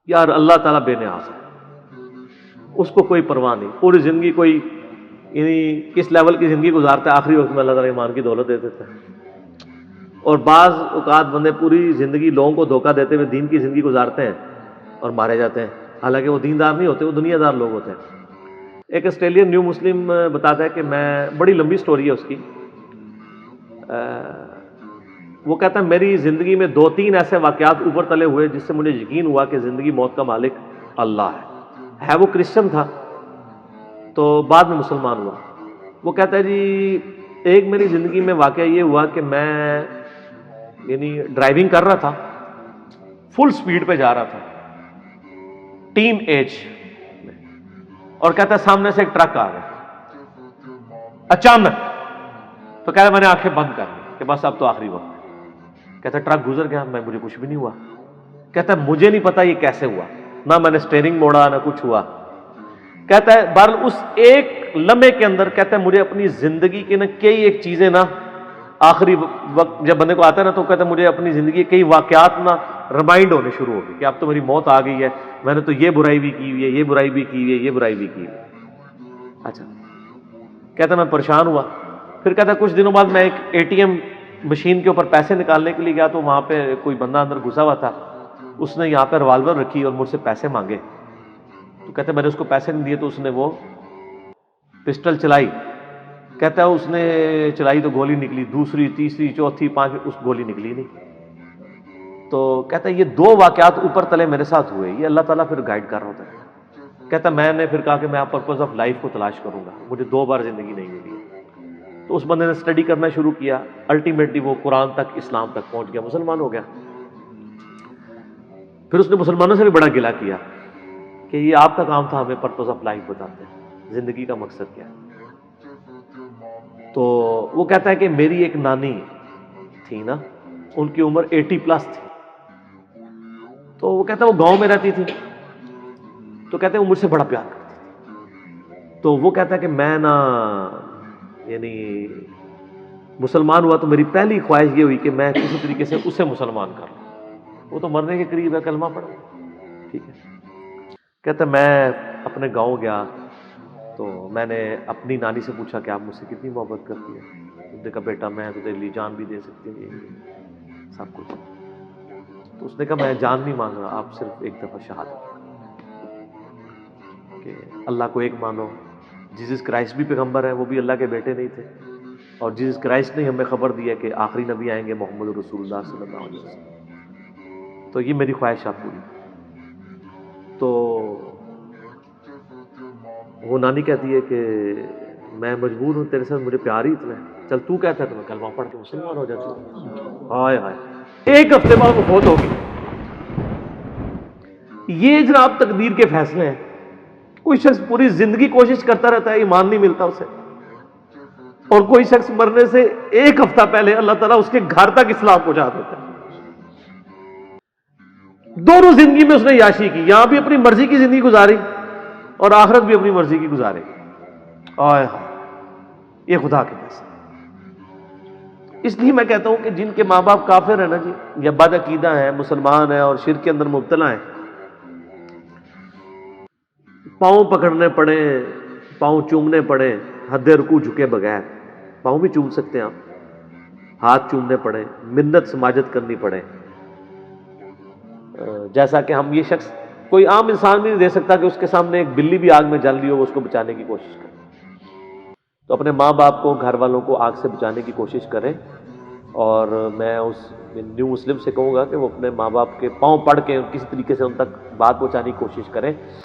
یار اللہ تعالیٰ بے نیاز ہے، اس کو کوئی پرواہ نہیں، پوری زندگی کوئی یعنی کس لیول کی زندگی گزارتا ہے، آخری وقت میں اللہ تعالیٰ ایمان کی دولت دے دیتا ہے۔ اور بعض اوقات بندے پوری زندگی لوگوں کو دھوکہ دیتے ہوئے دین کی زندگی گزارتے ہیں اور مارے جاتے ہیں، حالانکہ وہ دیندار نہیں ہوتے، وہ دنیا دار لوگ ہوتے ہیں۔ ایک آسٹریلین نیو مسلم بتاتا ہے کہ میں، بڑی لمبی سٹوری ہے اس کی، وہ کہتا ہے میری زندگی میں 2-3 ایسے واقعات اوپر تلے ہوئے جس سے مجھے یقین ہوا کہ زندگی موت کا مالک اللہ ہے۔ وہ کرسچن تھا تو بعد میں مسلمان ہوا۔ وہ کہتا ہے جی ایک میری زندگی میں واقعہ یہ ہوا کہ میں یعنی ڈرائیونگ کر رہا تھا، فل سپیڈ پہ جا رہا تھا ٹین ایج میں، اور کہتا ہے سامنے سے ایک ٹرک آ گیا اچانک، تو کہتا ہے میں نے آنکھیں بند کر لی کہ بس اب تو آخری وقت ہے۔ کہتا ہے ٹرک گزر گیا، مجھے کچھ بھی نہیں ہوا۔ کہتا ہے مجھے نہیں پتا یہ کیسے ہوا، نہ میں نے سٹیئرنگ موڑا نہ کچھ ہوا۔ کہتا ہے بہرحال اس ایک لمحے کے اندر کہتا ہے مجھے اپنی زندگی کے نا کئی ایک چیزیں نا آخری وقت جب بندے کو آتا ہے نا تو کہتا ہے مجھے اپنی زندگی کے کئی واقعات نا ریمائنڈ ہونے شروع ہو گئے کہ اب تو میری موت آ گئی ہے، میں نے تو یہ برائی بھی کی ہوئی ہے، یہ برائی بھی کی ہوئی ہے، یہ برائی بھی کی ہوئی ہے۔ اچھا کہتا ہے میں پریشان ہوا۔ پھر کہتا ہے کچھ دنوں بعد میں ایک ATM مشین کے اوپر پیسے نکالنے کے لیے گیا تو وہاں پہ کوئی بندہ اندر گھسا ہوا تھا، اس نے یہاں پہ ریوالور رکھی اور مجھ سے پیسے مانگے۔ تو کہتا ہے میں نے اس کو پیسے نہیں دیے تو اس نے وہ پسٹل چلائی۔ کہتا ہے اس نے چلائی تو گولی نکلی، دوسری تیسری چوتھی پانچویں، اس گولی نکلی نہیں۔ تو کہتا ہے یہ 2 واقعات اوپر تلے میرے ساتھ ہوئے، یہ اللہ تعالیٰ پھر گائیڈ کر رہا ہوتا ہے۔ کہتا ہے میں نے پھر کہا کہ میں پرپز آف لائف کو تلاش کروں گا، مجھے 2 بار زندگی نہیں ملی۔ تو اس بندے نے اسٹڈی کرنا شروع کیا، الٹیمیٹلی وہ قرآن تک، اسلام تک پہنچ گیا، مسلمان ہو گیا۔ پھر اس نے مسلمانوں سے بھی بڑا گلہ کیا کہ یہ آپ کا کام تھا ہمیں پرپز آف لائف بتاتے ہیں، زندگی کا مقصد کیا ہے۔ تو وہ کہتا ہے کہ میری ایک نانی تھی نا، ان کی عمر 80+ تھی، تو وہ کہتا ہے وہ گاؤں میں رہتی تھی، تو کہتے ہیں وہ مجھ سے بڑا پیار کرتی تھی۔ تو وہ کہتا ہے کہ میں نا یعنی مسلمان ہوا تو میری پہلی خواہش یہ ہوئی کہ میں کسی طریقے سے اسے مسلمان کر لوں، وہ تو مرنے کے قریب ہے، کلمہ پڑھا، ٹھیک ہے۔ کہتا ہے میں اپنے گاؤں گیا تو میں نے اپنی نانی سے پوچھا کہ آپ مجھ سے کتنی محبت کرتی ہے؟ اس نے کہا بیٹا میں تو تیرے لیے جان بھی دے سکتی ہوں، سب کچھ۔ تو اس نے کہا میں جان نہیں مانگ رہا، آپ صرف ایک دفعہ شہادت کہ اللہ کو ایک مانو، جیسس کرائسٹ بھی پیغمبر ہے، وہ بھی اللہ کے بیٹے نہیں تھے، اور جیسس کرائسٹ نے ہمیں خبر دی ہے کہ آخری نبی آئیں گے محمد رسول اللہ صلی اللہ علیہ وسلم، تو یہ میری خواہش آپ پوری۔ تو وہ نانی کہتی ہے کہ میں مجبور ہوں، تیرے ساتھ مجھے پیار ہی اتنا ہے، چل تو کہتا ہے تو میں کلمہ پڑھ کے مسلمان ہو جاتا ہوں۔ ہائے ہائے، 1 ہفتے بعد وہ فوت ہوگی۔ یہ جناب تقدیر کے فیصلے ہیں۔ کوئی شخص پوری زندگی کوشش کرتا رہتا ہے، ایمان نہیں ملتا اسے، اور کوئی شخص مرنے سے 1 ہفتہ پہلے اللہ تعالیٰ اس کے گھر تک اسلام پہنچا دیتا ہے۔ دونوں زندگی میں اس نے یاشی کی، یہاں بھی اپنی مرضی کی زندگی گزاری اور آخرت بھی اپنی مرضی کی گزارے گی۔ آئے ہائے، یہ خدا کے فیصلے۔ اس لیے میں کہتا ہوں کہ جن کے ماں باپ کافر ہیں نا جی، یا بد عقیدہ ہیں، مسلمان ہیں اور شرک کے اندر مبتلا ہیں، پاؤں پکڑنے پڑے، پاؤں چومنے پڑے، حد رکوع جھکے بغیر، پاؤں بھی چوم سکتے ہیں آپ، ہاتھ چومنے پڑے، منت سماجت کرنی پڑے، جیسا کہ ہم یہ شخص کوئی عام انسان بھی نہیں دے سکتا کہ اس کے سامنے ایک بلی بھی آگ میں جل رہی ہو وہ اس کو بچانے کی کوشش کرے۔ تو اپنے ماں باپ کو، گھر والوں کو آگ سے بچانے کی کوشش کریں، اور میں اس نیو مسلم سے کہوں گا کہ وہ اپنے ماں باپ کے پاؤں پڑھ کے کسی طریقے سے ان تک بات پہنچانے کی کوشش کریں۔